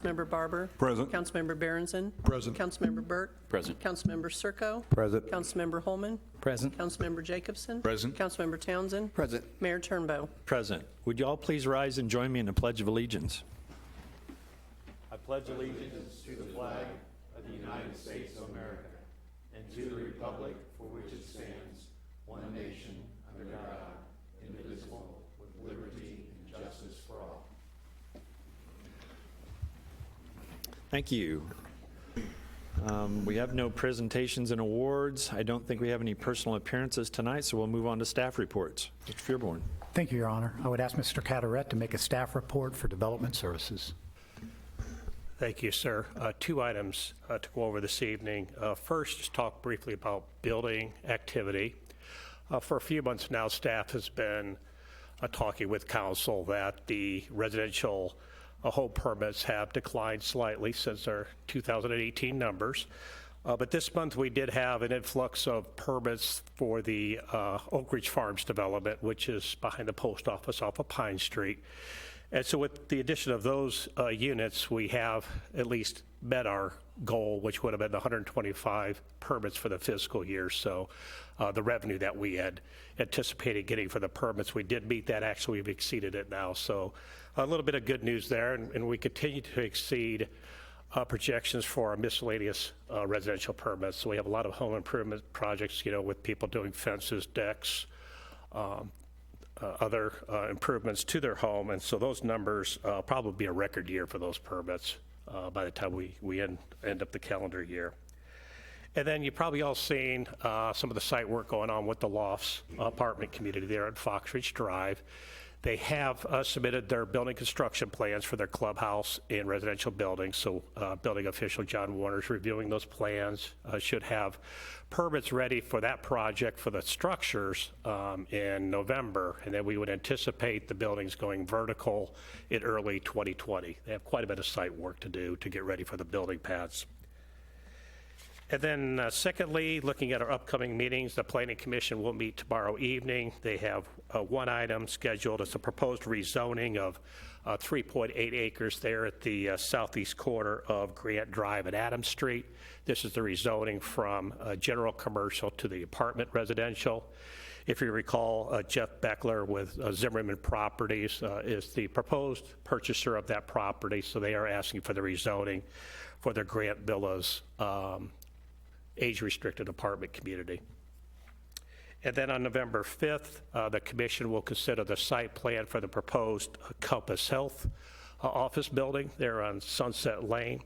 Member Barber. Present. Councilmember Berenson. Present. Councilmember Burke. Present. Councilmember Circo. Present. Councilmember Holman. Present. Councilmember Jacobson. Present. Councilmember Townsend. Present. Mayor Turnbow. Present. Would you all please rise and join me in the Pledge of Allegiance? I pledge allegiance to the flag of the United States of America and to the republic for which it stands, one nation, under God, indivisible, with liberty and justice for all. Thank you. We have no presentations and awards. I don't think we have any personal appearances tonight, so we'll move on to staff reports. Mr. Fearborn. Thank you, Your Honor. I would ask Mr. Cataret to make a staff report for Development Services. Thank you, sir. Two items to go over this evening. First, just talk briefly about building activity. For a few months now, staff has been talking with council that the residential home permits have declined slightly since our 2018 numbers. But this month we did have an influx of permits for the Oak Ridge Farms development, which is behind the post office off of Pine Street. And so with the addition of those units, we have at least met our goal, which would have been 125 permits for the fiscal year. So the revenue that we had anticipated getting for the permits, we did meet that. Actually, we've exceeded it now. So a little bit of good news there, and we continue to exceed projections for our miscellaneous residential permits. So we have a lot of home improvement projects, you know, with people doing fences, decks, other improvements to their home. And so those numbers probably be a record year for those permits by the time we end up the calendar year. And then you've probably all seen some of the site work going on with the Lofts apartment community there at Fox Ridge Drive. They have submitted their building construction plans for their clubhouse and residential buildings. So building official John Warner is reviewing those plans, should have permits ready for that project for the structures in November. And then we would anticipate the buildings going vertical in early 2020. They have quite a bit of site work to do to get ready for the building pads. And then secondly, looking at our upcoming meetings, the Planning Commission will meet tomorrow evening. They have one item scheduled. It's a proposed rezoning of 3.8 acres there at the southeast corner of Grant Drive and Adams Street. This is the rezoning from general commercial to the apartment residential. If you recall, Jeff Beckler with Zimmerman Properties is the proposed purchaser of that property, so they are asking for the rezoning for their Grant Villas age-restricted apartment community. And then on November 5th, the commission will consider the site plan for the proposed Compass Health office building there on Sunset Lane,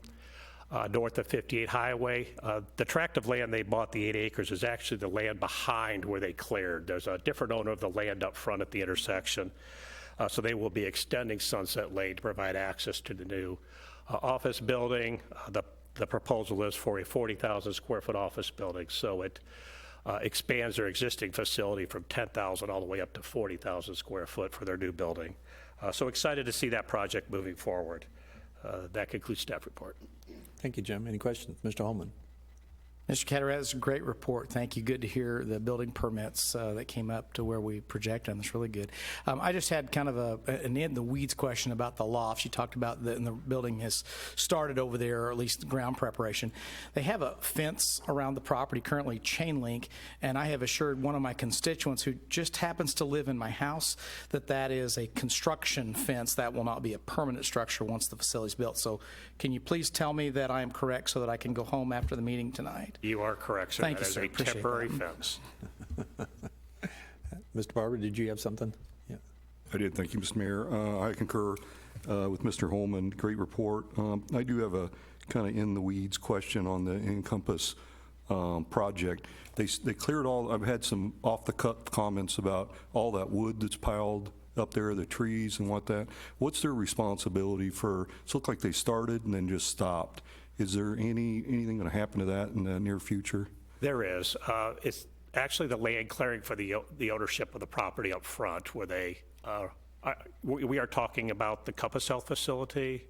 north of 58 Highway. The tract of land they bought, the 8 acres, is actually the land behind where they cleared. There's a different owner of the land up front at the intersection. So they will be extending Sunset Lane to provide access to the new office building. The proposal is for a 40,000 square foot office building, so it expands their existing facility from 10,000 all the way up to 40,000 square foot for their new building. So excited to see that project moving forward. That concludes staff report. Thank you, Jim. Any questions? Mr. Holman. Mr. Cataret, it's a great report. Thank you. Good to hear the building permits that came up to where we project them. That's really good. I just had kind of an in the weeds question about the lofts. You talked about and the building has started over there, or at least the ground preparation. They have a fence around the property, currently chain link, and I have assured one of my constituents who just happens to live in my house that that is a construction fence. That will not be a permanent structure once the facility is built. So can you please tell me that I am correct so that I can go home after the meeting tonight? You are correct, sir. Thank you, That sir. is a Appreciate temporary that. fence. Mr. Barber, did you have something? Yeah. I did. Thank you, Mr. Mayor. I concur with Mr. Holman. Great report. I do have a kind of in the weeds question on the Encompass project. They cleared all. I've had some off the cut comments about all that wood that's piled up there, the trees and what's their responsibility for? It looked like they started and then just stopped. Is there anything going to happen to that in the near future? There is. It's actually the land clearing for the ownership of the property up front where they, we are talking about the Compass Health facility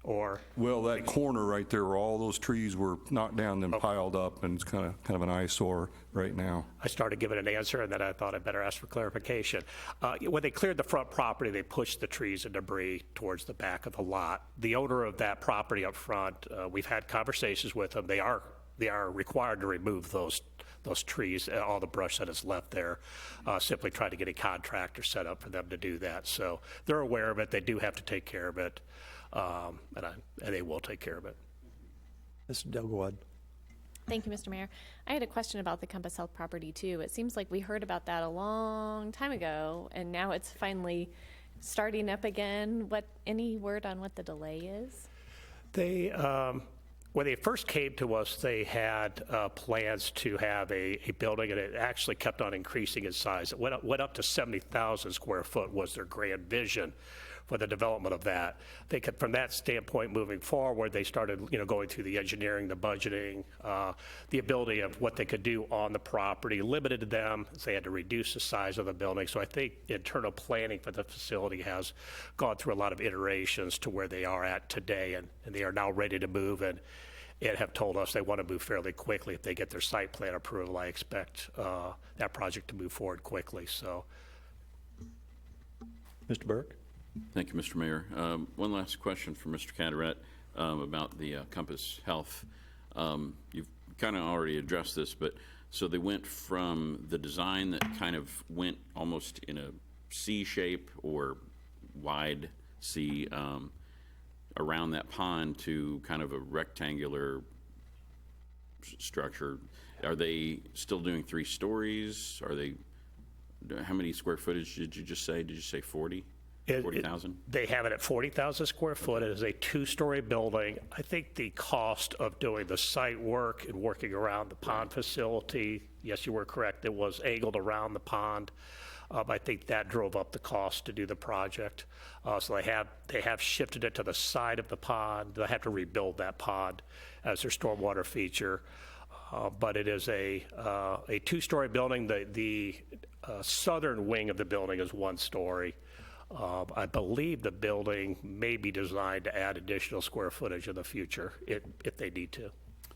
or? Well, that corner right there, where all those trees were knocked down and piled up, and it's kind of an eyesore right now. I started giving an answer, and then I thought I'd better ask for clarification. When they cleared the front property, they pushed the trees and debris towards the back of the lot. The owner of that property up front, we've had conversations with them. They are required to remove those trees, all the brush that is left there, simply try to get a contractor set up for them to do that. So they're aware of it. They do have to take care of it, and they will take care of it. Mr. Delgado. Thank you, Mr. Mayor. I had a question about the Compass Health property, too. It seems like we heard about that a long time ago, and now it's finally starting up again. Any word on what the delay is? When they first came to us, they had plans to have a building, and it actually kept on increasing in size. It went up to 70,000 square foot was their grand vision for the development of that. They could, from that standpoint, moving forward, they started, going through the engineering, the budgeting, the ability of what they could do on the property, limited to them. So they had to reduce the size of the building. So I think internal planning for the facility has gone through a lot of iterations to where they are at today, and they are now ready to move and have told us they want to move fairly quickly. If they get their site plan approval, I expect that project to move forward quickly. So, Mr. Burke. Thank you, Mr. Mayor. One last question for Mr. Cataret about the Compass Health. You've kind of already addressed this, but so they went from the design that kind of went almost in a C shape or wide C around that pond to kind of a rectangular structure. Are they still doing 3 stories? How many square footage did you just say? Did you say 40? 40,000? They have it at 40,000 square foot. It is a 2-story building. I think the cost of doing the site work and working around the pond facility, yes, you were correct, it was angled around the pond. I think that drove up the cost to do the project. So they have shifted it to the side of the pond. They have to rebuild that pond as their stormwater feature. But it is a 2-story building. The southern wing of the building is 1 story. I believe the building may be designed to add additional square footage in the future if they need to.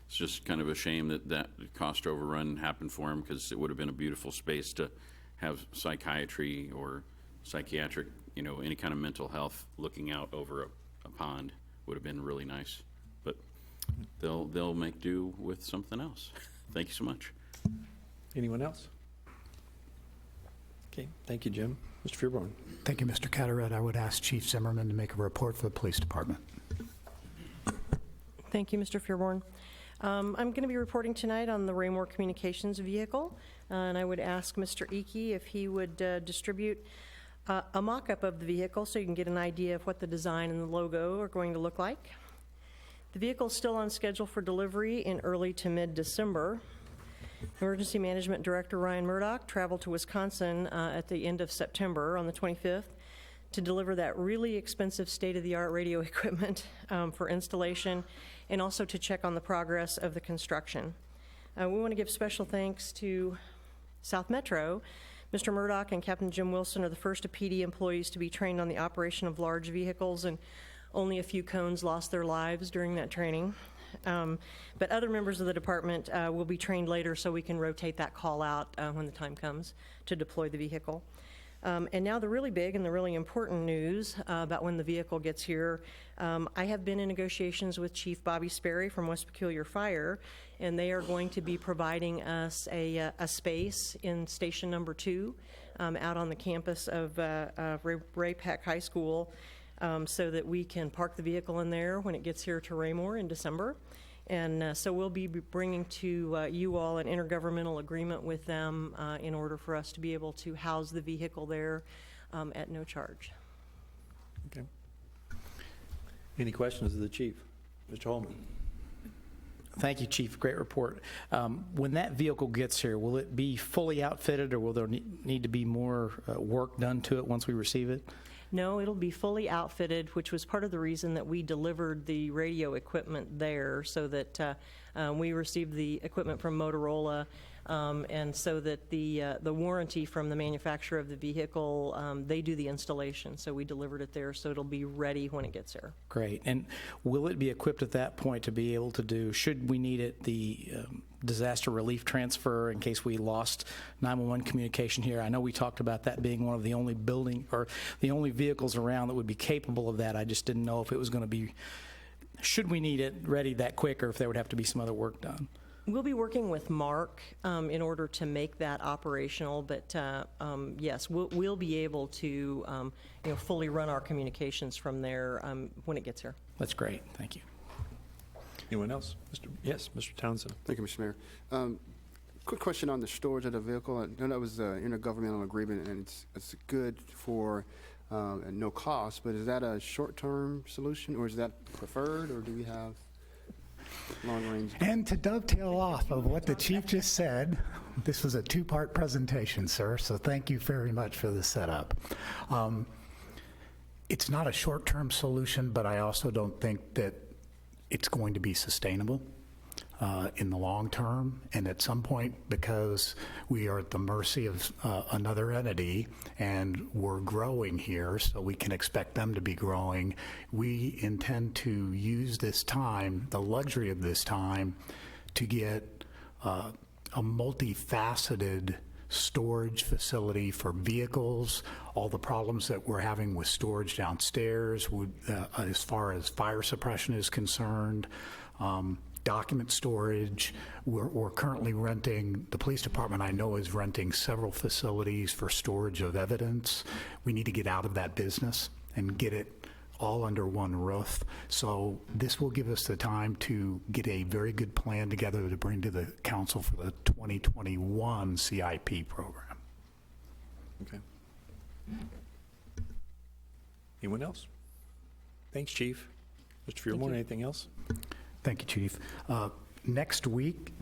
It's just kind of a shame that cost overrun happened for them, because it would have been a beautiful space to have psychiatry or psychiatric, any kind of mental health looking out over a pond would have been really nice. But they'll make do with something else. Thank you so much. Anyone else? Okay, thank you, Jim. Mr. Fearborn. Thank you, Mr. Cataret. I would ask Chief Zimmerman to make a report for the police department. Thank you, Mr. Fearborn. I'm going to be reporting tonight on the Raymore Communications vehicle, and I would ask Mr. Eakey if he would distribute a mock-up of the vehicle so you can get an idea of what the design and the logo are going to look like. The vehicle is still on schedule for delivery in early to mid-December. Emergency Management Director Ryan Murdoch traveled to Wisconsin at the end of September on the 25th to deliver that really expensive state-of-the-art radio equipment for installation, and also to check on the progress of the construction. We want to give special thanks to South Metro. Mr. Murdoch and Captain Jim Wilson are the first of PD employees to be trained on the operation of large vehicles, and only a few cones lost their lives during that training. But other members of the department will be trained later, so we can rotate that call out when the time comes to deploy the vehicle. And now the really big and the really important news about when the vehicle gets here. I have been in negotiations with Chief Bobby Sperry from West Peculiar Fire, and they are going to be providing us a space in station number 2 out on the campus of Ray Peck High School, so that we can park the vehicle in there when it gets here to Raymore in December. And so we'll be bringing to you all an intergovernmental agreement with them in order for us to be able to house the vehicle there at no charge. Okay. Any questions of the chief? Mr. Holman. Thank you, Chief. Great report. When that vehicle gets here, will it be fully outfitted, or will there need to be more work done to it once we receive it? No, it'll be fully outfitted, which was part of the reason that we delivered the radio equipment there, so that We received the equipment from Motorola, and so that the warranty from the manufacturer of the vehicle, they do the installation, so we delivered it there, so it'll be ready when it gets here. Great. And will it be equipped at that point to be able to do, should we need it, the disaster relief transfer in case we lost 911 communication here? I know we talked about that being one of the only the only vehicles around that would be capable of that. I just didn't know if it was going to be, should we need it ready that quick, or if there would have to be some other work done. We'll be working with Mark in order to make that operational, but yes, we'll be able to fully run our communications from there when it gets here. That's great. Thank you. Anyone else? Yes, Mr. Townsend. Thank you, Mr. Mayor. Quick question on the storage of the vehicle. I know that was an intergovernmental agreement, and it's good for at no cost, but is that a short-term solution, or is that preferred, or do we have long-range? And to dovetail off of what the chief just said, this was a two-part presentation, sir, so thank you very much for the setup. It's not a short-term solution, but I also don't think that it's going to be sustainable in the long term. And at some point, because we are at the mercy of another entity and we're growing here, so we can expect them to be growing, we intend to use this time, the luxury of this time, to get a multifaceted storage facility for vehicles, all the problems that we're having with storage downstairs as far as fire suppression is concerned, document storage. We're currently renting, the police department I know is renting several facilities for storage of evidence. We need to get out of that business and get it all under one roof. So this will give us the time to get a very good plan together to bring to the council for the 2021 CIP program. Okay. Anyone else? Thanks, Chief. Mr. Fearmore, anything else? Thank you, Chief. Next week,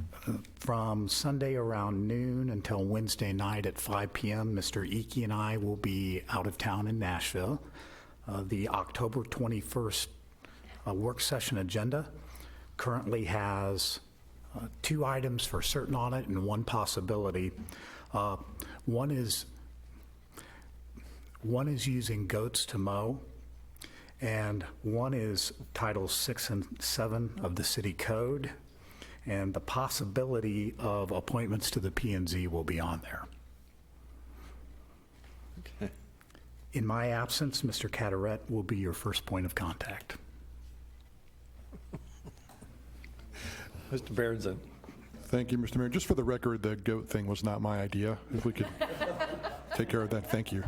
from Sunday around noon until Wednesday night at 5 p.m., Mr. Icky and I will be out of town in Nashville. The October 21st work session agenda currently has 2 items for certain on it and 1 possibility. One is using goats to mow, and one is Title 6 and 7 of the City Code, and the possibility of appointments to the P&Z will be on there. Okay. In my absence, Mr. Carteret will be your first point of contact. Mr. Berenson. Thank you, Mr. Mayor. Just for the record, the goat thing was not my idea. If we could take care of that, thank you.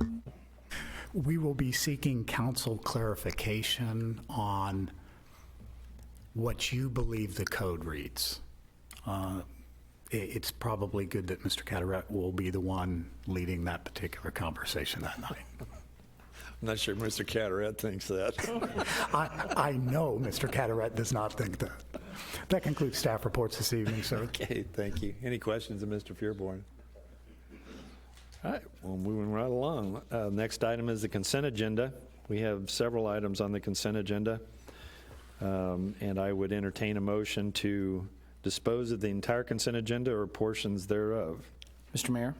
We will be seeking council clarification on what you believe the code reads. It's probably good that Mr. Carteret will be the one leading that particular conversation that night. I'm not sure Mr. Carteret thinks that. I know Mr. Carteret does not think that. That concludes staff reports this evening, sir. Okay, thank you. Any questions of Mr. Fearborn? All right, well, moving right along. Next item is the consent agenda. We have several items on the consent agenda, and I would entertain a motion to dispose of the entire consent agenda or portions thereof. Mr. Mayor,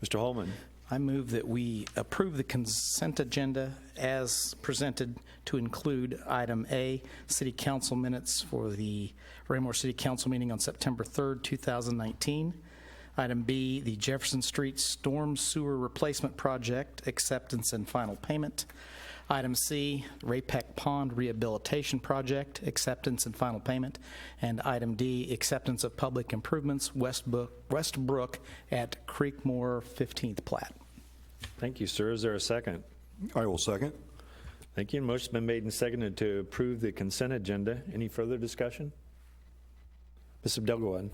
Mr. Holman. I move that we approve the consent agenda as presented to include item A, City Council minutes for the Raymore City Council meeting on September 3rd, 2019. Item B, the Jefferson Street Storm Sewer Replacement Project, acceptance and final payment. Item C, Ray-Peck Pond Rehabilitation Project, acceptance and final payment. And item D, acceptance of public improvements, Westbrook at Creekmore 15th Plat. Thank you, sir. Is there a second? I will second. Thank you. Motion's been made and seconded to approve the consent agenda. Any further discussion? Ms. Abdel, go ahead.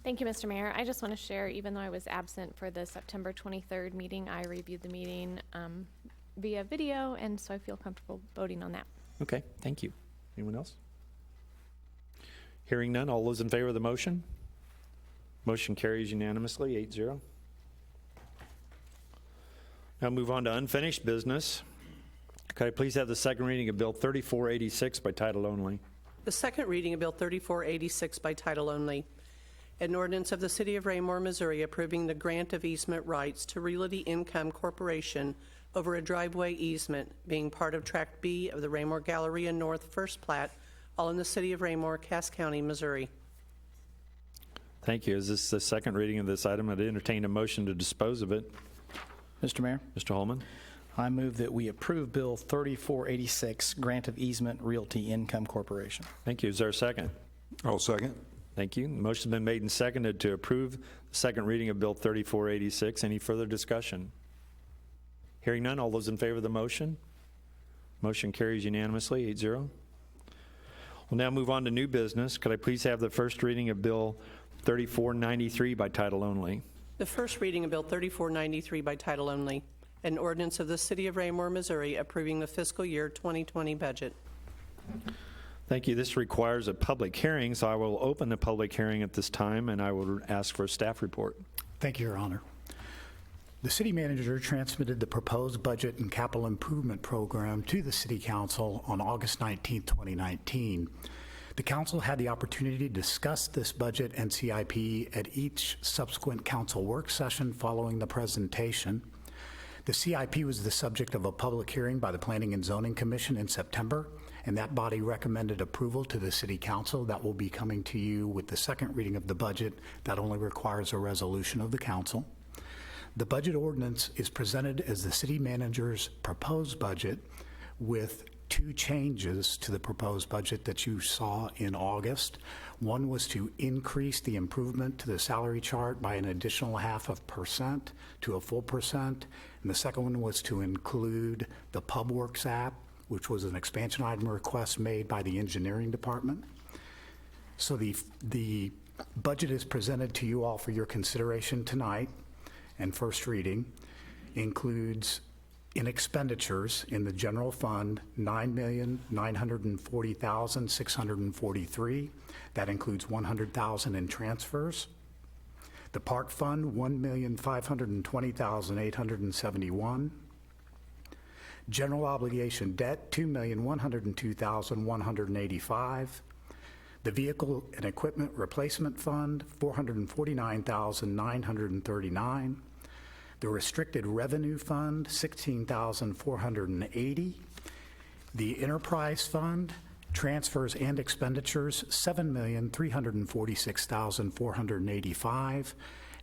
Thank you, Mr. Mayor. I just want to share, even though I was absent for the September 23rd meeting, I reviewed the meeting via video, and so I feel comfortable voting on that. Okay, thank you. Anyone else? Hearing none, all those in favor of the motion? Motion carries unanimously, 8-0. Now move on to unfinished business. Could I please have the second reading of Bill 3486 by title only? The second reading of Bill 3486 by title only. An ordinance of the City of Raymore, Missouri approving the grant of easement rights to Realty Income Corporation over a driveway easement being part of Tract B of the Raymore Galleria North First Plat, all in the City of Raymore, Cass County, Missouri. Thank you. Is this the second reading of this item? I'd entertain a motion to dispose of it. Mr. Mayor, Mr. Holman? I move that we approve Bill 3486, Grant of Easement Realty Income Corporation. Thank you. Is there a second? I'll second. Thank you. The motion's been made and seconded to approve the second reading of Bill 3486. Any further discussion? Hearing none, all those in favor of the motion? Motion carries unanimously, 8-0. We'll now move on to new business. Could I please have the first reading of Bill 3493 by title only? The first reading of Bill 3493 by title only. An ordinance of the City of Raymore, Missouri approving the fiscal year 2020 budget. Thank you. This requires a public hearing, so I will open the public hearing at this time, and I will ask for a staff report. Thank you, Your Honor. The city manager transmitted the proposed budget and capital improvement program to the City Council on August 19, 2019. The council had the opportunity to discuss this budget and CIP at each subsequent council work session following the presentation. The CIP was the subject of a public hearing by the Planning and Zoning Commission in September, and that body recommended approval to the City Council. That will be coming to you with the second reading of the budget. That only requires a resolution of the council. The budget ordinance is presented as the city manager's proposed budget with two changes to the proposed budget that you saw in August. One was to increase the improvement to the salary chart by an additional 0.5% to a full percent. And the second one was to include the PubWorks app, which was an expansion item request made by the engineering department. So the budget is presented to you all for your consideration tonight, and first reading includes in expenditures in the general fund, $9,940,643. That includes $100,000 in transfers. The park fund, $1,520,871. General obligation debt, $2,102,185. The vehicle and equipment replacement fund, $449,939. The restricted revenue fund, $16,480. The enterprise fund, transfers and expenditures, $7,346,485.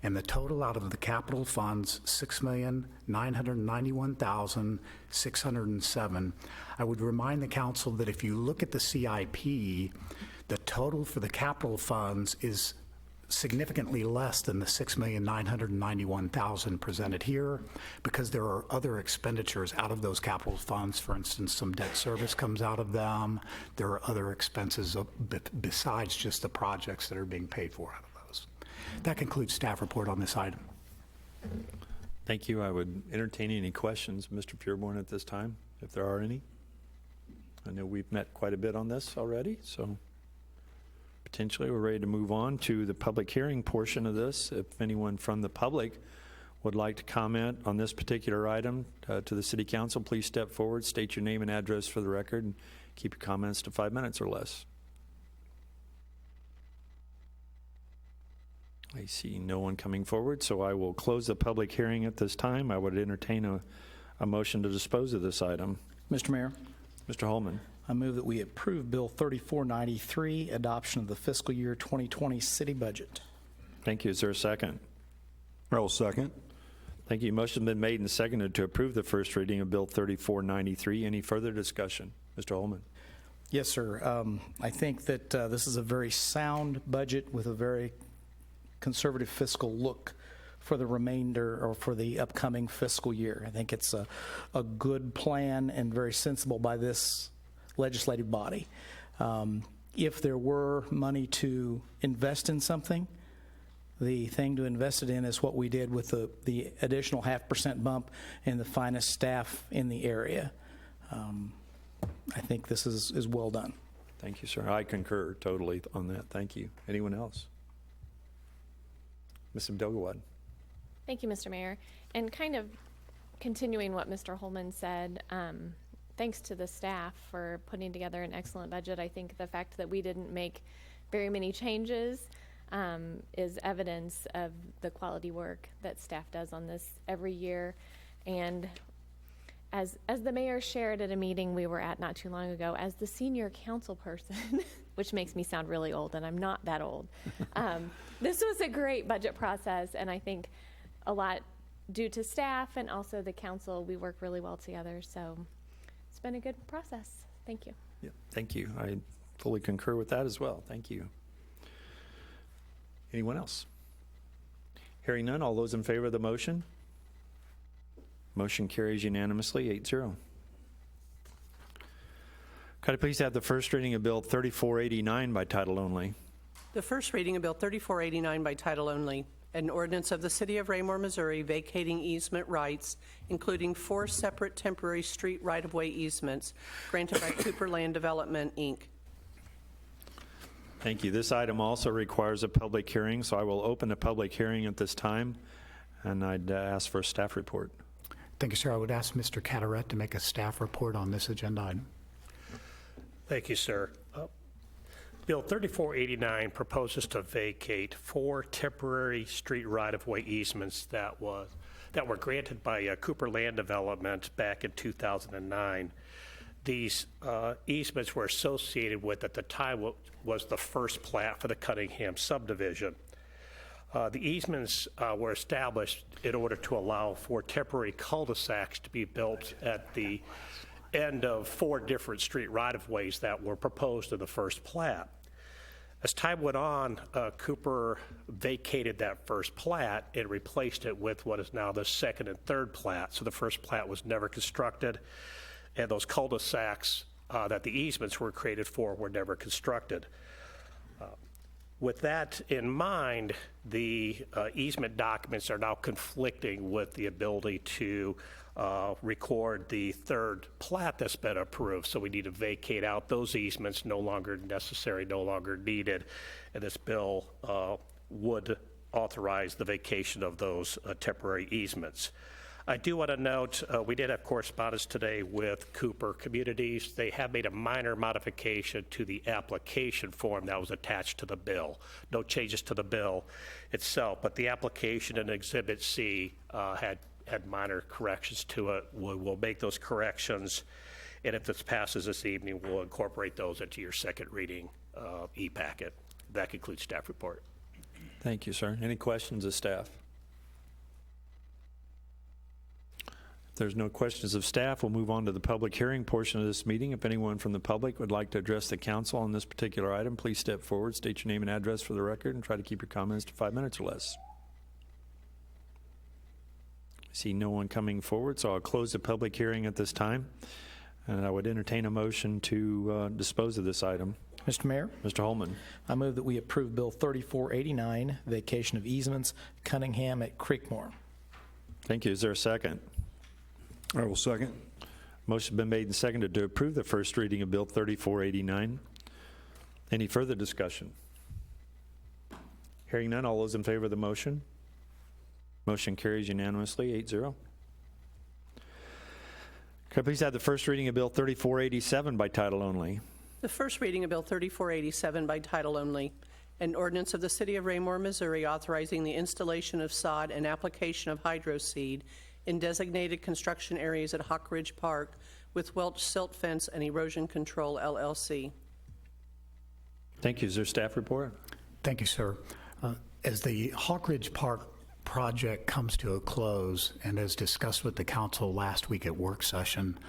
And the total out of the capital funds, $6,991,607. I would remind the council that if you look at the CIP, the total for the capital funds is significantly less than the $6,991,000 presented here, because there are other expenditures out of those capital funds. For instance, some debt service comes out of them. There are other expenses besides just the projects that are being paid for out of those. That concludes staff report on this item. Thank you. I would entertain any questions, Mr. Pureborn, at this time, if there are any. I know we've met quite a bit on this already, so potentially we're ready to move on to the public hearing portion of this. If anyone from the public would like to comment on this particular item to the City Council, please step forward, state your name and address for the record, and keep your comments to 5 minutes or less. I see no one coming forward, so I will close the public hearing at this time. I would entertain a motion to dispose of this item. Mr. Mayor, Mr. Holman. I move that we approve Bill 3493, adoption of the fiscal year 2020 city budget. Thank you. Is there a second? I'll second. Thank you. Motion been made and seconded to approve the first reading of Bill 3493. Any further discussion? Mr. Holman. Yes, sir. I think that this is a very sound budget with a very conservative fiscal look for the remainder or for the upcoming fiscal year. I think it's a good plan and very sensible by this legislative body. If there were money to invest in something, the thing to invest it in is what we did with the additional 0.5% bump in the finest staff in the area. I think this is well done. Thank you, sir. I concur totally on that. Thank you. Anyone else? Ms. Abdelgawad. Thank you, Mr. Mayor. And kind of continuing what Mr. Holman said, thanks to the staff for putting together an excellent budget. I think the fact that we didn't make very many changes is evidence of the quality work that staff does on this every year. And as the mayor shared at a meeting we were at not too long ago, as the senior council person, which makes me sound really old, and I'm not that old, this was a great budget process, and I think a lot due to staff and also the council, we work really well together. So it's been a good process. Thank you. Yeah, thank you. I fully concur with that as well. Thank you. Anyone else? Hearing none, all those in favor of the motion? Motion carries unanimously, 8-0. Could I please have the first reading of Bill 3489 by title only? The first reading of Bill 3489 by title only, an ordinance of the City of Raymore, Missouri vacating easement rights, including 4 separate temporary street right-of-way easements granted by Cooper Land Development, Inc. Thank you. This item also requires a public hearing, so I will open a public hearing at this time, and I'd ask for a staff report. Thank you, sir. I would ask Mr. Cataret to make a staff report on this agenda item. Thank you, sir. Bill 3489 proposes to vacate 4 temporary street right-of-way easements that were granted by Cooper Land Development back in 2009. These easements were associated with, at the time, what was the first plat for the Cunningham subdivision. The easements were established in order to allow for temporary cul-de-sacs to be built at the end of 4 different street right-of-ways that were proposed in the first plat. As time went on, Cooper vacated that first plat and replaced it with what is now the second and third plat. So the first plat was never constructed, and those cul-de-sacs that the easements were created for were never constructed. With that in mind, the easement documents are now conflicting with the ability to record the third plat that's been approved. So we need to vacate out those easements, no longer necessary, no longer needed. And this bill would authorize the vacation of those temporary easements. I do want to note, we did have correspondence today with Cooper Communities. They have made a minor modification to the application form that was attached to the bill. No changes to the bill itself, but the application in Exhibit C had minor corrections to it. We'll make those corrections, and if this passes this evening, we'll incorporate those into your second reading e-packet. That concludes staff report. Thank you, sir. Any questions of staff? If there's no questions of staff, we'll move on to the public hearing portion of this meeting. If anyone from the public would like to address the council on this particular item, please step forward, state your name and address for the record, and try to keep your comments to 5 minutes or less. I see no one coming forward, so I'll close the public hearing at this time, and I would entertain a motion to dispose of this item. Mr. Mayor, Mr. Holman. I move that we approve Bill 3489, vacation of easements, Cunningham at Creekmore. Thank you. Is there a second? I will second. Motion been made and seconded to approve the first reading of Bill 3489. Any further discussion? Hearing none, all those in favor of the motion? Motion carries unanimously, 8-0. Could I please have the first reading of Bill 3487 by title only? The first reading of Bill 3487 by title only, an ordinance of the City of Raymore, Missouri authorizing the installation of sod and application of hydroseed in designated construction areas at Hawk Ridge Park with Welch Silt Fence and Erosion Control, LLC. Thank you. Is there a staff report? Thank you, sir. As the Hawk Ridge Park project comes to a close, and as discussed with the council last week at work session,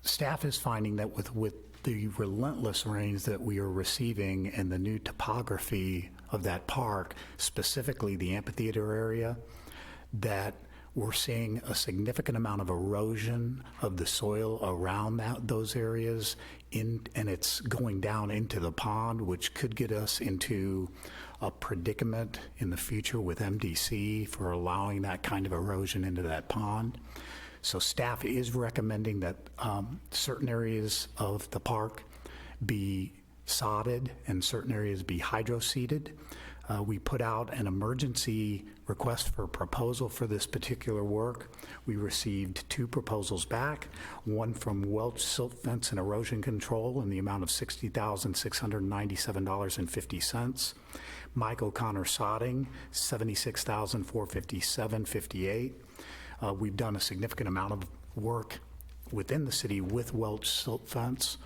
staff is finding that with the relentless rains that we are receiving and the new topography of that park, specifically the amphitheater area, that we're seeing a significant amount of erosion of the soil around those areas, and it's going down into the pond, which could get us into a predicament in the future with MDC for allowing that kind of erosion into that pond. So staff is recommending that certain areas of the park be sodded and certain areas be hydroseeded. We put out an emergency request for proposal for this particular work. We received 2 proposals back, one from Welch Silt Fence and Erosion Control in the amount of $60,697.50. Mike O'Connor Sodding, $76,457.58. We've done a significant amount of work within the city with Welch Silt Fence.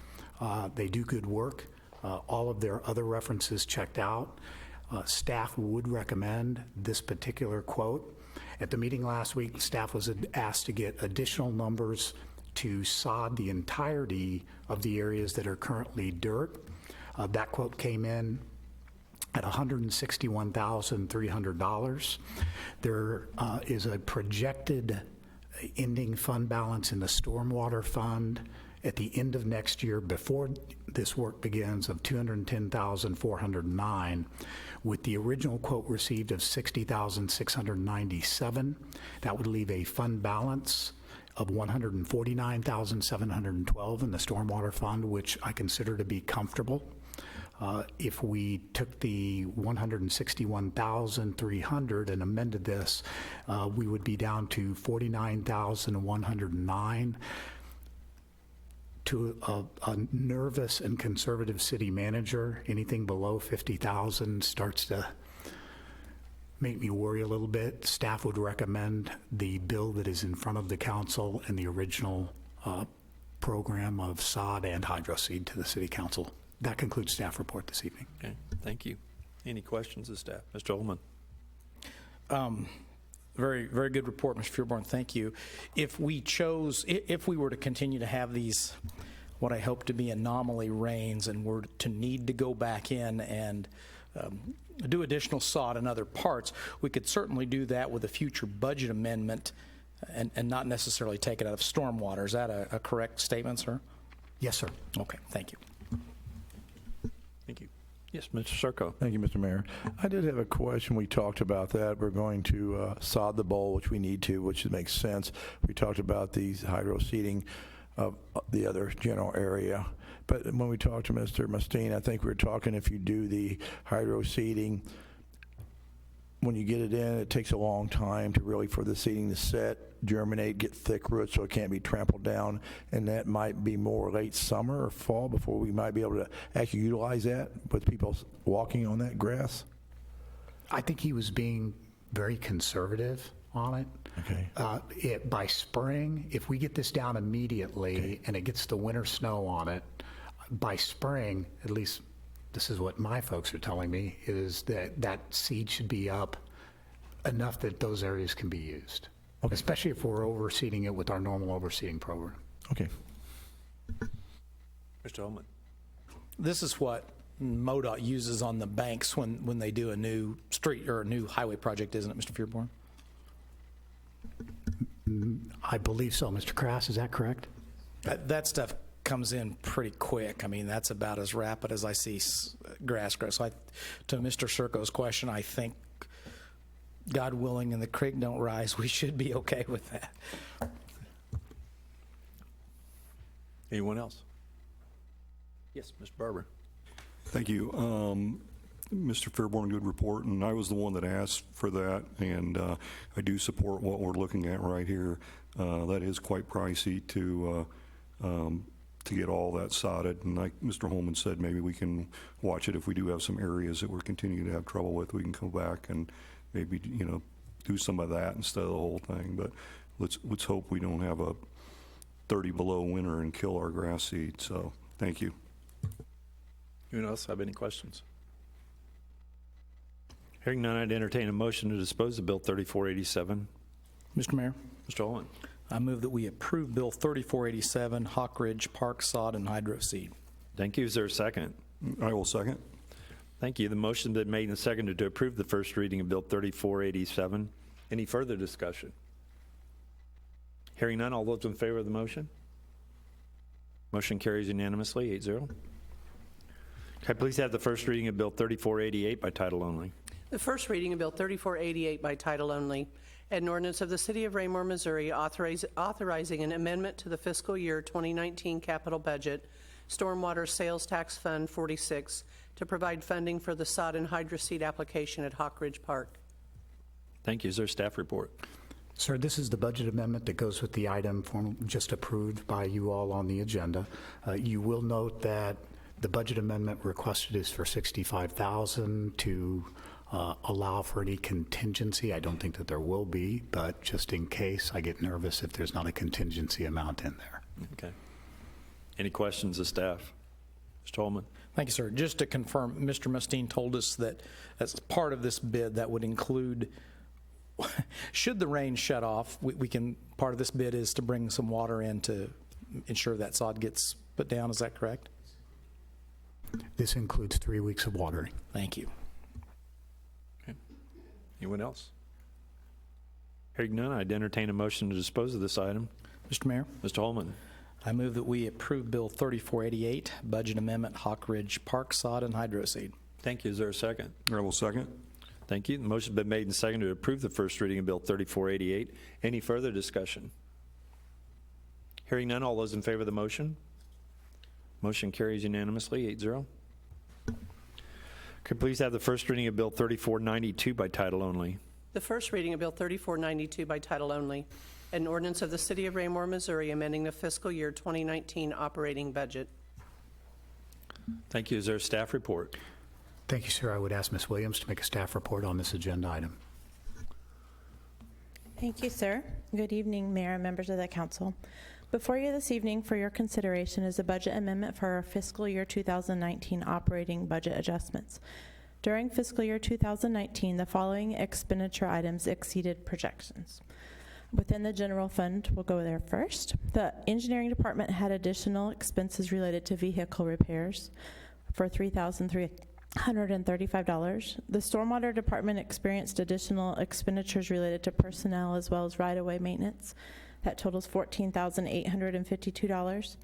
They do good work. All of their other references checked out. Staff would recommend this particular quote. At the meeting last week, staff was asked to get additional numbers to sod the entirety of the areas that are currently dirt. That quote came in at $161,300. There is a projected ending fund balance in the stormwater fund at the end of next year, before this work begins, of $210,409, with the original quote received of $60,697. That would leave a fund balance of $149,712 in the stormwater fund, which I consider to be comfortable. If we took the $161,300 and amended this, we would be down to $49,109. To a nervous and conservative city manager, anything below $50,000 starts to make me worry a little bit. Staff would recommend the bill that is in front of the council and the original program of sod and hydroseed to the city council. That concludes staff report this evening. Okay, thank you. Any questions of staff? Mr. Ullman? Very, very good report, Mr. Fearborn. Thank you. If we were to continue to have these, what I hope to be anomaly rains, and were to need to go back in and do additional sod in other parts, we could certainly do that with a future budget amendment and not necessarily take it out of stormwater. Is that a correct statement, sir? Yes, sir. Okay, thank you. Thank you. Yes, Mr. Serko. Thank you, Mr. Mayor. I did have a question. We talked about that. We're going to sod the bowl, which we need to, which makes sense. We talked about these hydro seeding of the other general area. But when we talked to Mr. Mustine, I think we were talking if you do the hydro seeding, when you get it in, it takes a long time to really for the seeding to set, germinate, get thick roots so it can't be trampled down, and that might be more late summer or fall before we might be able to actually utilize that with people walking on that grass? I think he was being very conservative on it. Okay. By spring, if we get this down immediately and it gets the winter snow on it, by spring, at least this is what my folks are telling me, is that seed should be up enough that those areas can be used, especially if we're overseeding it with our normal overseeding program. Okay. Mr. Ullman? This is what MoDOT uses on the banks when they do a new street or a new highway project, isn't it, Mr. Fearborn? I believe so, Mr. Krass, is that correct? That stuff comes in pretty quick. I mean, that's about as rapid as I see grass grow. So to Mr. Serko's question, I think, God willing, and the creek don't rise, we should be okay with that. Anyone else? Yes, Mr. Barber. Thank you. Mr. Fairborn, good report, and I was the one that asked for that, and I do support what we're looking at right here. That is quite pricey to get all that sodded, and like Mr. Holman said, maybe we can watch it. If we do have some areas that we're continuing to have trouble with, we can come back and maybe, do some of that instead of the whole thing. But let's hope we don't have a 30 below winter and kill our grass seed. So thank you. Anyone else have any questions? Hearing none, I'd entertain a motion to dispose of Bill 3487. Mr. Mayor, Mr. Ullman? I move that we approve Bill 3487, Hawk Ridge Park Sod and Hydro Seed. Thank you. Is there a second? I will second. Thank you. The motion been made and seconded to approve the first reading of Bill 3487. Any further discussion? Hearing none, all those in favor of the motion? Motion carries unanimously, 8-0. Can I please have the first reading of Bill 3488 by title only? The first reading of Bill 3488 by title only, an ordinance of the City of Raymore, Missouri, authorizing an amendment to the fiscal year 2019 capital budget Stormwater Sales Tax Fund 46 to provide funding for the sod and hydroseed application at Hawk Ridge Park. Thank you. Is there a staff report? Sir, this is the budget amendment that goes with the item just approved by you all on the agenda. You will note that the budget amendment requested is for $65,000 to allow for any contingency. I don't think that there will be, but just in case, I get nervous if there's not a contingency amount in there. Okay. Any questions of staff? Mr. Holman? Thank you, sir. Just to confirm, Mr. Mustine told us that as part of this bid, that would include, should the rain shut off, we can, part of this bid is to bring some water in to ensure that sod gets put down. Is that correct? This includes 3 weeks of watering. Thank you. Okay. Anyone else? Hearing none, I'd entertain a motion to dispose of this item. Mr. Mayor, Mr. Holman? I move that we approve Bill 3488, Budget Amendment, Hawk Ridge Park Sod and Hydroseed. Thank you. Is there a second? I will second. Thank you. The motion's been made and seconded to approve the first reading of Bill 3488. Any further discussion? Hearing none, all those in favor of the motion? Motion carries unanimously, 8-0. Could please have the first reading of Bill 3492 by title only? The first reading of Bill 3492 by title only, an ordinance of the City of Raymore, Missouri, amending the fiscal year 2019 operating budget. Thank you. Is there a staff report? Thank you, sir. I would ask Ms. Williams to make a staff report on this agenda item. Thank you, sir. Good evening, Mayor and members of the council. Before you this evening for your consideration is a budget amendment for our fiscal year 2019 operating budget adjustments. During fiscal year 2019, the following expenditure items exceeded projections. Within the general fund, we'll go there first. The engineering department had additional expenses related to vehicle repairs for $3,335. The stormwater department experienced additional expenditures related to personnel as well as right-of-way maintenance. That totals $14,852.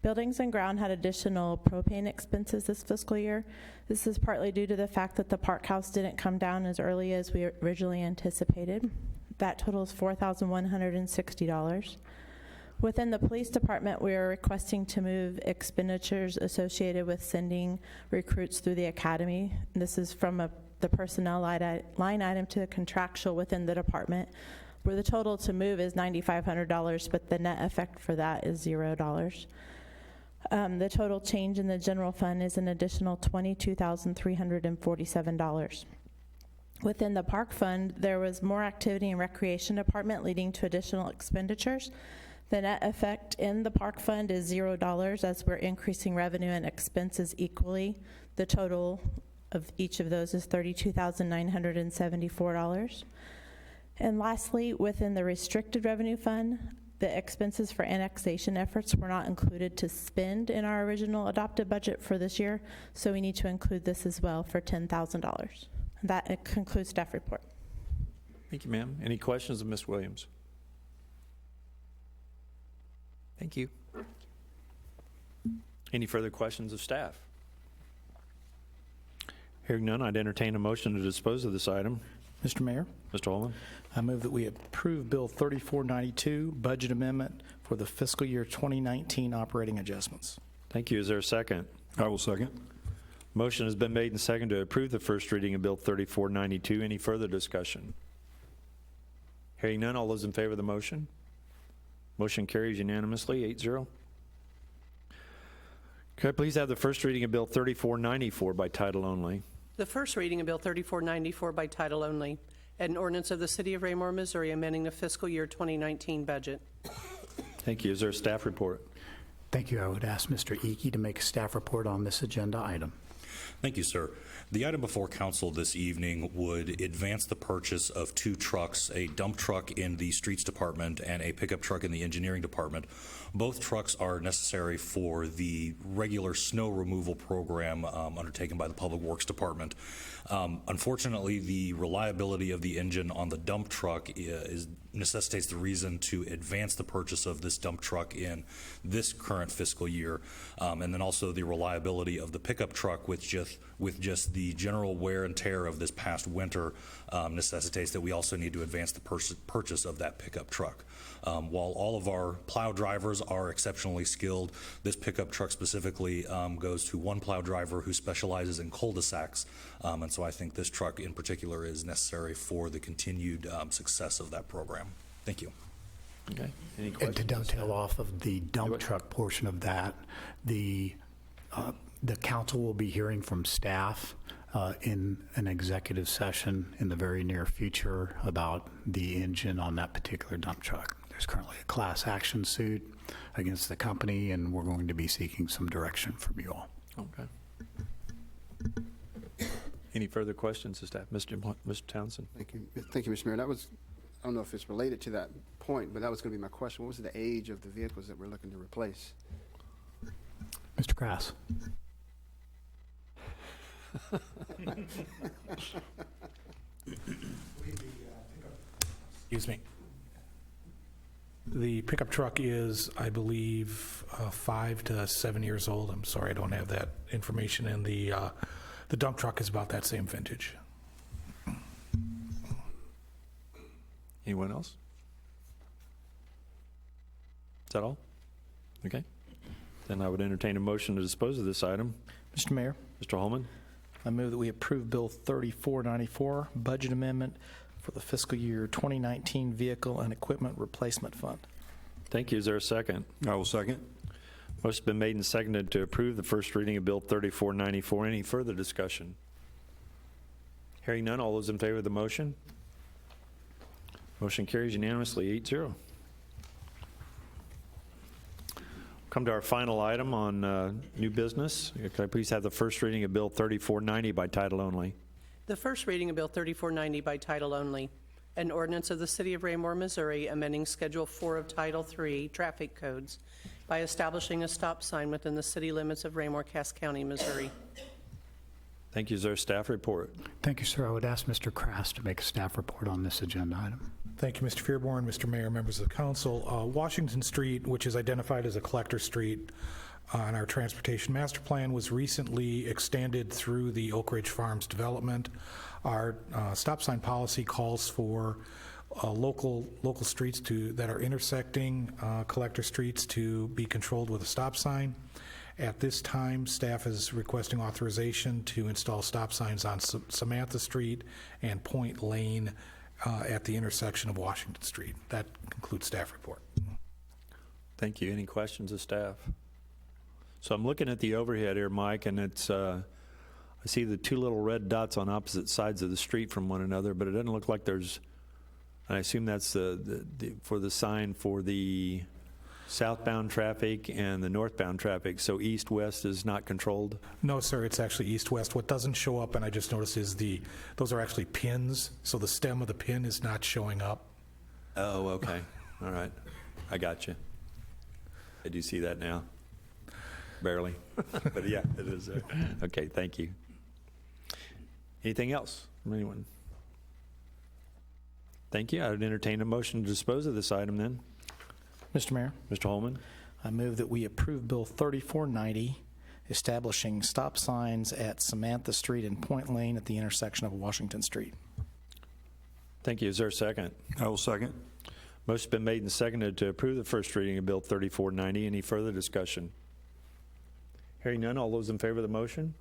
Buildings and ground had additional propane expenses this fiscal year. This is partly due to the fact that the park house didn't come down as early as we originally anticipated. That totals $4,160. Within the police department, we are requesting to move expenditures associated with sending recruits through the academy. This is from the personnel line item to the contractual within the department, where the total to move is $9,500, but the net effect for that is $0. The total change in the general fund is an additional $22,347. Within the park fund, there was more activity in recreation department leading to additional expenditures. The net effect in the park fund is $0 as we're increasing revenue and expenses equally. The total of each of those is $32,974. And lastly, within the restricted revenue fund, the expenses for annexation efforts were not included to spend in our original adopted budget for this year, so we need to include this as well for $10,000. That concludes staff report. Thank you, ma'am. Any questions of Ms. Williams? Thank you. Any further questions of staff? Hearing none, I'd entertain a motion to dispose of this item. Mr. Mayor, Mr. Holman? I move that we approve Bill 3492, Budget Amendment for the fiscal year 2019 operating adjustments. Thank you. Is there a second? I will second. Motion has been made and seconded to approve the first reading of Bill 3492. Any further discussion? Hearing none, all those in favor of the motion? Motion carries unanimously, 8-0. Could I please have the first reading of Bill 3494 by title only? The first reading of Bill 3494 by title only, an ordinance of the City of Raymore, Missouri, amending the fiscal year 2019 budget. Thank you. Is there a staff report? Thank you. I would ask Mr. Icky to make a staff report on this agenda item. Thank you, sir. The item before council this evening would advance the purchase of 2 trucks, a dump truck in the streets department and a pickup truck in the engineering department. Both trucks are necessary for the regular snow removal program undertaken by the Public Works Department. Unfortunately, the reliability of the engine on the dump truck is necessitates the reason to advance the purchase of this dump truck in this current fiscal year. And then also the reliability of the pickup truck with just the general wear and tear of this past winter necessitates that we also need to advance the purchase of that pickup truck. While all of our plow drivers are exceptionally skilled, this pickup truck specifically goes to one plow driver who specializes in cul-de-sacs. And so I think this truck in particular is necessary for the continued success of that program. Thank you. Okay. Any And questions? to dovetail off of the dump truck portion of that, the council will be hearing from staff in an executive session in the very near future about the engine on that particular dump truck. There's currently a class action suit against the company, and we're going to be seeking some direction from you all. Okay. Any further questions to staff? Mr. Townsend? Thank you. Thank you, Mr. Mayor. That was, I don't know if it's related to that point, but that was going to be my question. What was the age of the vehicles that we're looking to replace? Mr. Grass. Excuse me. The pickup truck is, I believe, 5 to 7 years old. I'm sorry, I don't have that information. And the dump truck is about that same vintage. Anyone else? Is that all? Okay. Then I would entertain a motion to dispose of this item. Mr. Mayor, Mr. Holman? I move that we approve Bill 3494, budget amendment for the fiscal year 2019 Vehicle and Equipment Replacement Fund. Thank you. Is there a second? I will second. Motion's been made and seconded to approve the first reading of Bill 3494. Any further discussion? Hearing none, all those in favor of the motion? Motion carries unanimously, 8-0. Come to our final item on new business. Could I please have the first reading of Bill 3490 by title only? The first reading of Bill 3490 by title only, an ordinance of the City of Raymore, Missouri, amending Schedule 4 of Title 3 Traffic Codes by establishing a stop sign within the city limits of Raymore, Cass County, Missouri. Thank you. Is there a staff report? Thank you, sir. I would ask Mr. Krass to make a staff report on this agenda item. Thank you, Mr. Fearborn, Mr. Mayor, members of the council. Washington Street, which is identified as a collector street on our transportation master plan, was recently extended through the Oak Ridge Farms development. Our stop sign policy calls for local streets that are intersecting collector streets to be controlled with a stop sign. At this time, staff is requesting authorization to install stop signs on Samantha Street and Point Lane at the intersection of Washington Street. That concludes staff report. Thank you. Any questions of staff? So I'm looking at the overhead here, Mike, and it's I see the two little red dots on opposite sides of the street from one another, but it doesn't look like there's, and I assume that's for the sign for the southbound traffic and the northbound traffic, so east-west is not controlled? No, sir, it's actually east-west. What doesn't show up, and I just noticed, is those are actually pins, so the stem of the pin is not showing up. Oh, okay. All right. I got you. I do see that now. Barely. But yeah, it is there. Okay, thank you. Anything else from anyone? Thank you. I would entertain a motion to dispose of this item then. Mr. Mayor, Mr. Holman? I move that we approve Bill 3490, establishing stop signs at Samantha Street and Point Lane at the intersection of Washington Street. Thank you. Is there a second? I will second. Motion's been made and seconded to approve the first reading of Bill 3490. Any further discussion? Hearing none, all those in favor of the motion?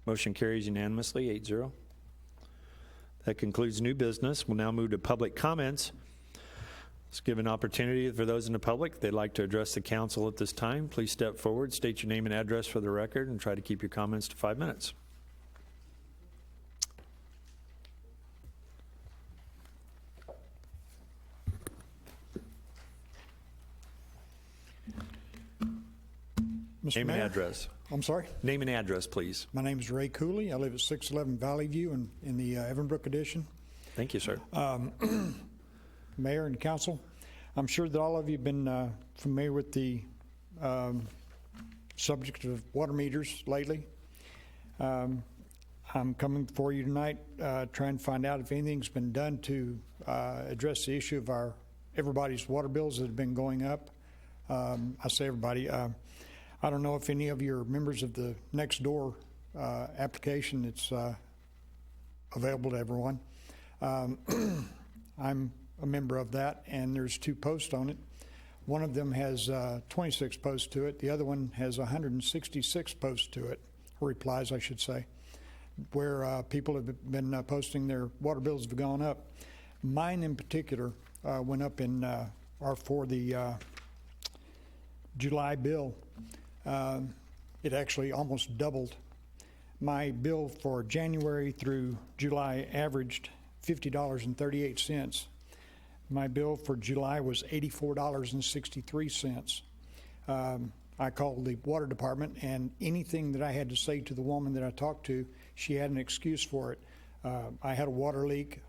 Motion carries unanimously, 8-0. That concludes new business. We'll now move to public comments. Let's give an opportunity for those in the public, if they'd like to address the council at this time. Please step forward, state your name and address for the record, and try to keep your comments to 5 minutes. Mr. Name Mayor? and address. I'm sorry? Name and address, please. My name is Ray Cooley. I live at 611 Valley View in the Evanbrook addition. Thank you, sir. Mayor and council, I'm sure that all of you have been familiar with the subject of water meters lately. I I'm coming before you tonight, trying to find out if anything's been done to address the issue of everybody's water bills that have been going up. I say everybody. I don't know if any of you are members of the Nextdoor application that's available to everyone. I'm a member of that, and there's 2 posts on it. One of them has 26 posts to it. The other one has 166 posts to it, or replies, I should say, where people have been posting their water bills have gone up. Mine in particular went up for the July bill. It actually almost doubled. My bill for January through July averaged $50.38. My bill for July was $84.63. I called the water department, and anything that I had to say to the woman that I talked to, she had an excuse for it. I had a water leak.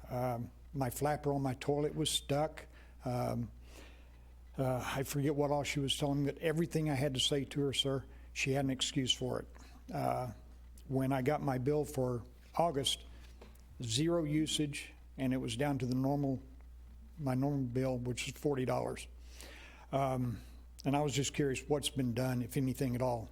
My flapper on my toilet was stuck. I forget what all she was telling me, but everything I had to say to her, sir, she had an excuse for it. When I got my bill for August, 0 usage, and it was down to my normal bill, which is $40. And I was just curious what's been done, if anything at all.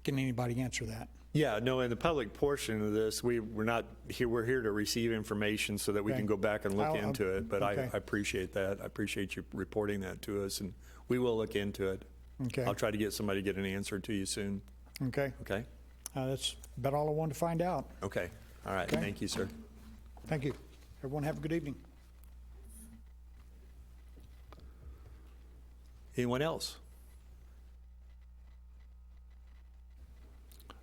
Can anybody answer that? Yeah, no, in the public portion of this, we're not here, we're here to receive information so that we Okay. can go back and look into it, but okay. I appreciate that. I appreciate you reporting that to us, and we will look into it. Okay. I'll try to get somebody to get an answer to you soon. Okay. Okay? That's about all I wanted to find out. Okay. All right. Okay. Thank you, sir. Thank you. Everyone have a good evening. Anyone else?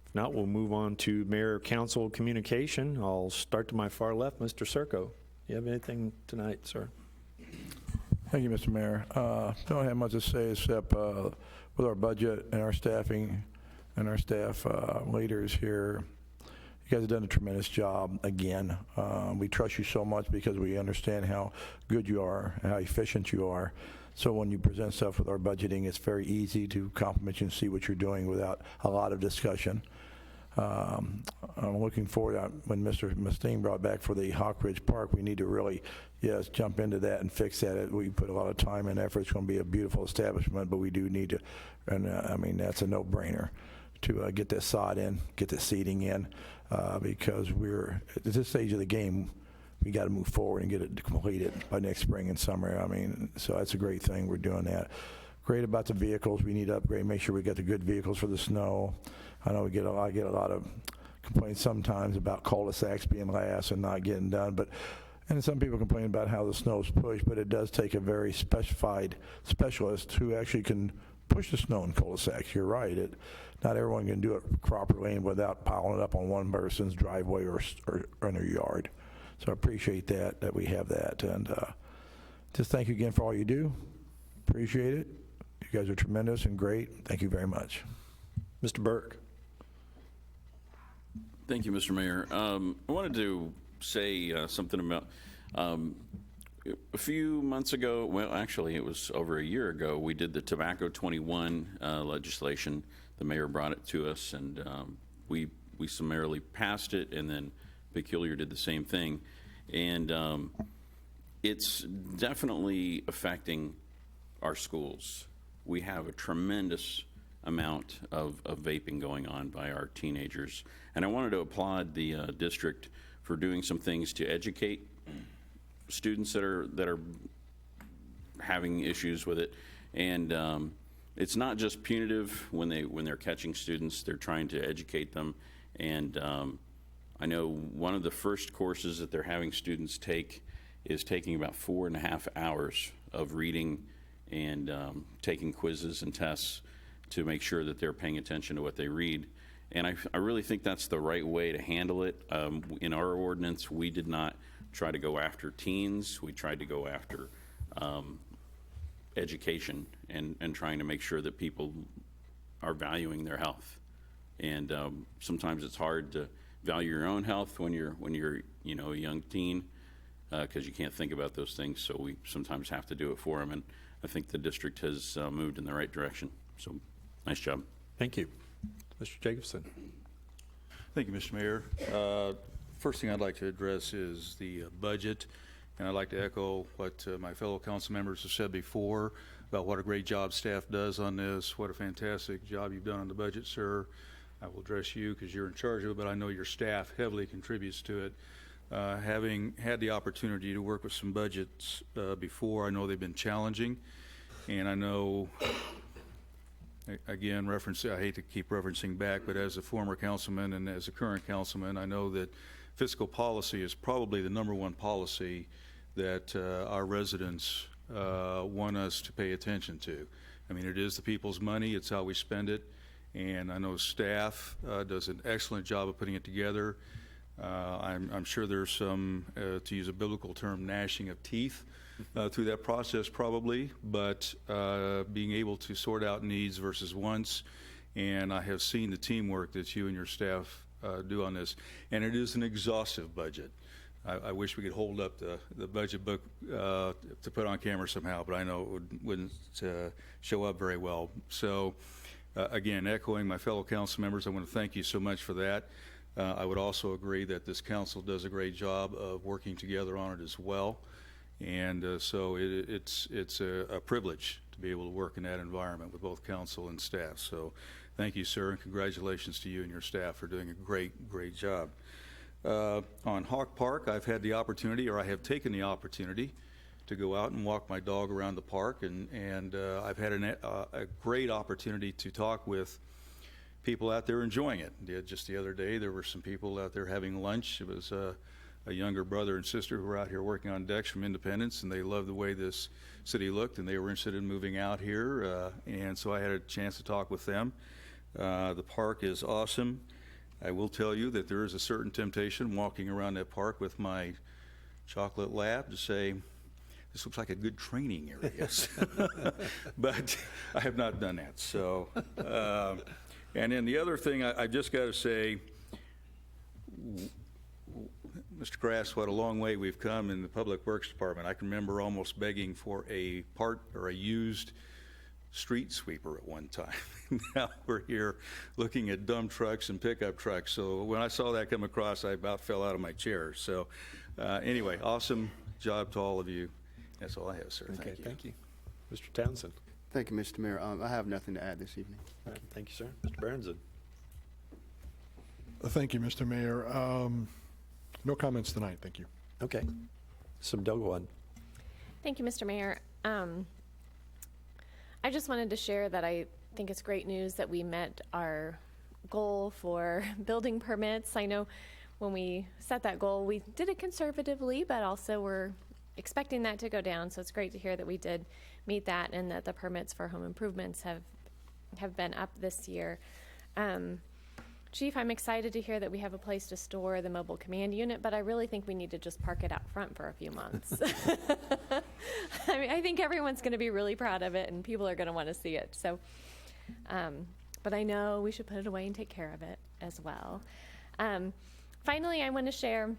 If not, we'll move on to Mayor Council communication. I'll start to my far left, Mr. Serco. You have anything tonight, sir? Thank you, Mr. Mayor. Don't have much to say except with our budget and our staffing and our staff leaders here, you guys have done a tremendous job again. We trust you so much because we understand how good you are and how efficient you are. So when you present stuff with our budgeting, it's very easy to compliment you and see what you're doing without a lot of discussion. I'm looking forward to when Mr. Mustine brought back for the Hawk Ridge Park. We need to really, yes, jump into that and fix that. We put a lot of time and effort. It's going to be a beautiful establishment, but we do need to, and I mean, that's a no-brainer to get that sod in, get the seating in, because we're at this stage of the game. We got to move forward and get it completed by next spring and summer. I mean, so that's a great thing. We're doing that. Great about the vehicles. We need to upgrade, make sure we got the good vehicles for the snow. I know I get a lot of complaints sometimes about cul-de-sacs being last and not getting done, and some people complain about how the snow's pushed, but it does take a very specified specialist who actually can push the snow in cul-de-sacs. You're right. Not everyone can do it properly and without piling it up on one person's driveway or in their yard. So I appreciate that we have that. And just thank you again for all you do. Appreciate it. You guys are tremendous and great. Thank you very much. Mr. Burke. Thank you, Mr. Mayor. I wanted to say something about a few months ago, well, actually, it was over a year ago, we did the Tobacco 21 legislation. The mayor brought it to us, and we summarily passed it, and then Peculiar did the same thing. And it's definitely affecting our schools. We have a tremendous amount of vaping going on by our teenagers. And I wanted to applaud the district for doing some things to educate students that are having issues with it. And it's not just punitive when they're catching students, they're trying to educate them. And I know one of the first courses that they're having students take is taking about 4.5 hours of reading and taking quizzes and tests to make sure that they're paying attention to what they read. And I really think that's the right way to handle it. In our ordinance, we did not try to go after teens. We tried to go after education and trying to make sure that people are valuing their health. And sometimes it's hard to value your own health when you're a young teen because you can't think about those things. So we sometimes have to do it for them. And I think the district has moved in the right direction. So nice job. Thank you. Mr. Jacobson. Thank Thank you, Mr. Mayor. First thing I'd like to address is the budget, and I'd like to echo what my fellow council members have said before about what a great job staff does on this. What a fantastic job you've done on the budget, sir. I will address you because you're in charge of it, but I know your staff heavily contributes to it. Having had the opportunity to work with some budgets before, I know they've been challenging, and I know, again, I hate to keep referencing back, but as a former councilman and as a current councilman, I know that fiscal policy is probably the number one policy that our residents want us to pay attention to. I mean, it is the people's money, it's how we spend it, and I know staff does an excellent job of putting it together. I'm sure there's some, to use a biblical term, gnashing of teeth through that process probably, but being able to sort out needs versus wants, and I have seen the teamwork that you and your staff do on this, and it is an exhaustive budget. I wish we could hold up the budget book to put on camera somehow, but I know it wouldn't show up very well. So again, echoing my fellow council members, I want to thank you so much for that. I would also agree that this council does a great job of working together on it as well. And so it's a privilege to be able to work in that environment with both council and staff. So thank you, sir, and congratulations to you and your staff for doing a great job. On Hawk Park, I've had the opportunity, or I have taken the opportunity, to go out and walk my dog around the park, and I've had a great opportunity to talk with people out there enjoying it. Just the other day, there were some people out there having lunch. It was a younger brother and sister who were out here working on decks from Independence, and they loved the way this city looked, and they were interested in moving out here, and so I had a chance to talk with them. The park is awesome. I will tell you that there is a certain temptation walking around that park with my chocolate lab to say, this looks like a good training area. But I have not done that. So, and then the other thing I just got to say, Mr. Grass, what a long way we've come in the Public Works Department. I can remember almost begging for a part or a used street sweeper at one time. Now we're here looking at dump trucks and pickup trucks. So when I saw that come across, I about fell out of my chair. So anyway, awesome job to all of you. That's all I have, sir. Okay, Thank you. thank you. Mr. Townsend. Thank you, Mr. Mayor. I have nothing to add this evening. All right, thank you, sir. Mr. Berenson. Thank you, Mr. Mayor. No comments tonight, thank you. Okay. Some Dogwood. Thank you, Mr. Mayor. I just wanted to share that I think it's great news that we met our goal for building permits. I know when we set that goal, we did it conservatively, but also we're expecting that to go down. So it's great to hear that we did meet that and that the permits for home improvements have been up this year. Chief, I'm excited to hear that we have a place to store the mobile command unit, but I really think we need to just park it out front for a few months. I mean, I think everyone's going to be really proud of it, and people are going to want to see it. So, but I know we should put it away and take care of it as well. Finally, I want to share,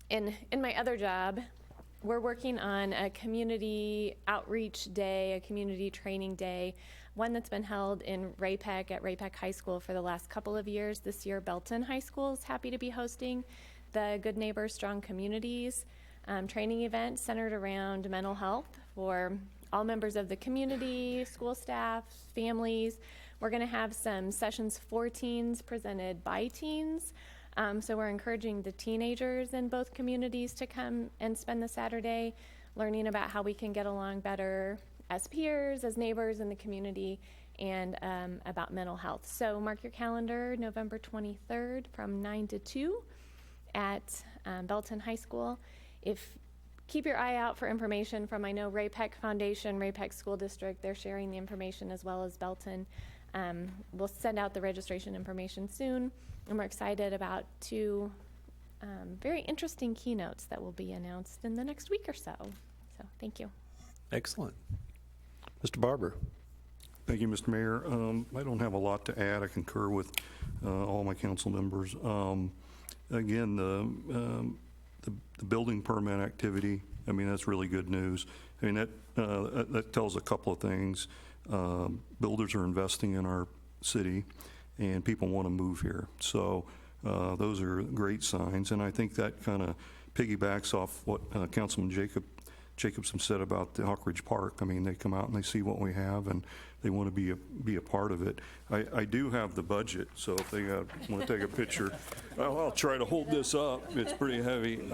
in my other job, we're working on a community outreach day, a community training day, one that's been held in Ray-Pec at Ray-Pec High School for the last couple of years. This year, Belton High School is happy to be hosting the Good Neighbors, Strong Communities training event centered around mental health for all members of the community, school staff, families. We're going to have some sessions for teens presented by teens. So we're encouraging the teenagers in both communities to come and spend the Saturday learning about how we can get along better as peers, as neighbors in the community, and about mental health. So mark your calendar, November 23rd from 9 to 2 at Belton High School. Keep your eye out for information from, I know, Ray-Pec Foundation, Ray-Pec School District. They're sharing the information as well as Belton. We'll send out the registration information soon, and we're excited about two very interesting keynotes that will be announced in the next week or so. So thank you. Excellent. Mr. Barber. Thank you, Mr. Mayor. I don't have a lot to add. I concur with all my council members. Again, the building permit activity, I mean, that's really good news. I mean, that tells a couple of things. Builders are investing in our city, and people want to move here. So Those are great signs, and I think that kind of piggybacks off what Councilman Jacobson said about the Hawk Ridge Park. I mean, they come out and they see what we have, and they want to be a part of it. I do have the budget, so if they want to take a picture, I'll try to hold this up. It's pretty heavy.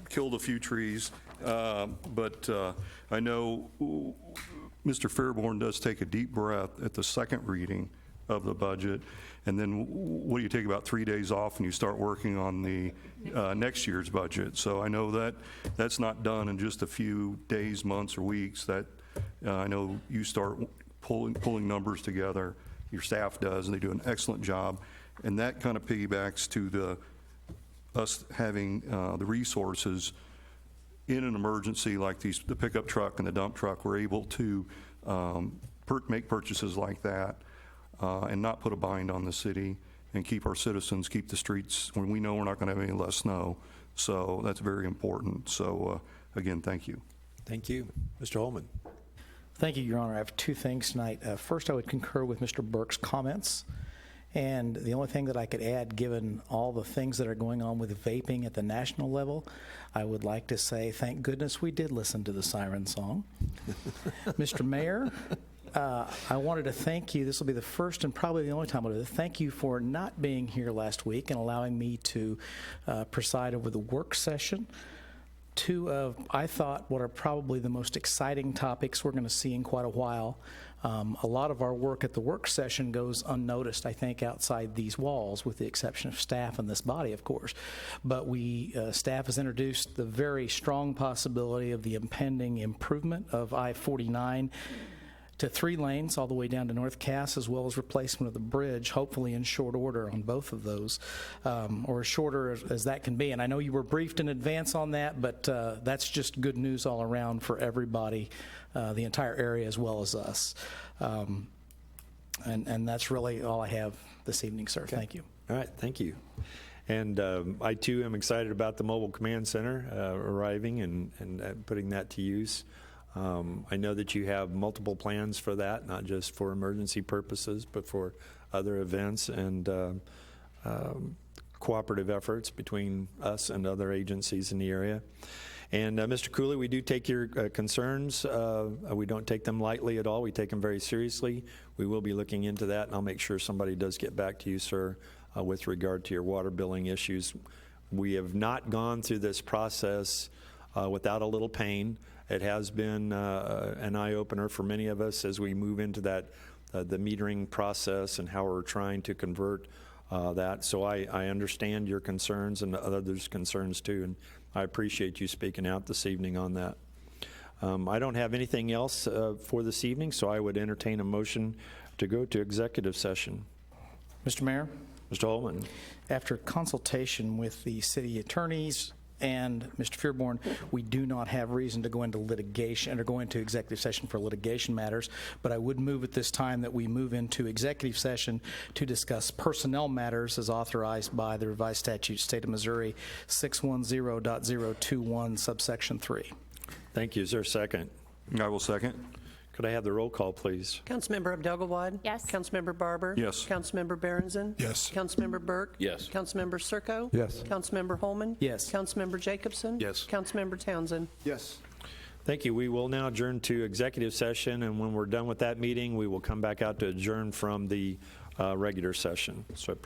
Killed a few trees, but I know Mr. Fairborn does take a deep breath at the second reading of the budget, and then what do you take, about 3 days off, and you start working on the next year's budget. So I know that that's not done in just a few days, months, or weeks. That I know you start pulling numbers together. Your staff does, and they do an excellent job. And that kind of piggybacks to us having the resources in an emergency like the pickup truck and the dump truck. We're able to make purchases like that. And not put a bind on the city, and keep our citizens, keep the streets when we know we're not going to have any less snow. So that's very important. So again, thank you. Thank you. Mr. Holman. Thank you, Your Honor. I have two things tonight. First, I would concur with Mr. Burke's comments. And the only thing that I could add, given all the things that are going on with vaping at the national level, I would like to say, thank goodness we did listen to the siren song. Mr. Mayor, I wanted to thank you. This will be the first and probably the only time I'll do this. Thank you for not being here last week and allowing me to preside over the work session. Two of, I thought, what are probably the most exciting topics we're going to see in quite a while. A lot of our work at the work session goes unnoticed, I think, outside these walls, with the exception of staff and this body, of course. But staff has introduced the very strong possibility of the impending improvement of I-49 to 3 lanes all the way down to North Cass, as well as replacement of the bridge, hopefully in short order on both of those, or as shorter as that can be. And I know you were briefed in advance on that, but that's just good news all around for everybody, the entire area as well as us. And that's really all I have this evening, sir. Okay. Thank you. All right, thank you. And I, too, am excited about the Mobile Command Center arriving and putting that to use. I know that you have multiple plans for that, not just for emergency purposes, but for other events and cooperative efforts between us and other agencies in the area. And Mr. Cooley, we do take your concerns. We don't take them lightly at all. We take them very seriously. We will be looking into that, and I'll make sure somebody does get back to you, sir, with regard to your water billing issues. We have not gone through this process without a little pain. It has been an eye-opener for many of us as we move into that the metering process and how we're trying to convert that. So I understand your concerns and others' concerns too, and I appreciate you speaking out this evening on that. I don't have anything else for this evening, so I would entertain a motion to go to executive session. Mr. Mayor? Mr. Holman. After consultation with the city attorneys and Mr. Fairborn, we do not have reason to go into litigation or go into executive session for litigation matters, but I would move at this time that we move into executive session to discuss personnel matters as authorized by the revised statute, State of Missouri 610.021, subsection 3. Thank you. Is there a second? I will second. Could I have the roll call, please? Councilmember Abdelgawad? Yes. Councilmember Barber? Yes. Councilmember Berenson? Yes. Councilmember Burke? Yes. Councilmember Serko? Yes. Councilmember Holman? Yes. Councilmember Jacobson? Yes. Councilmember Townsend? Yes. Thank you. We will now adjourn to executive session, and when we're done with that meeting, we will come back out to adjourn from the regular session. So I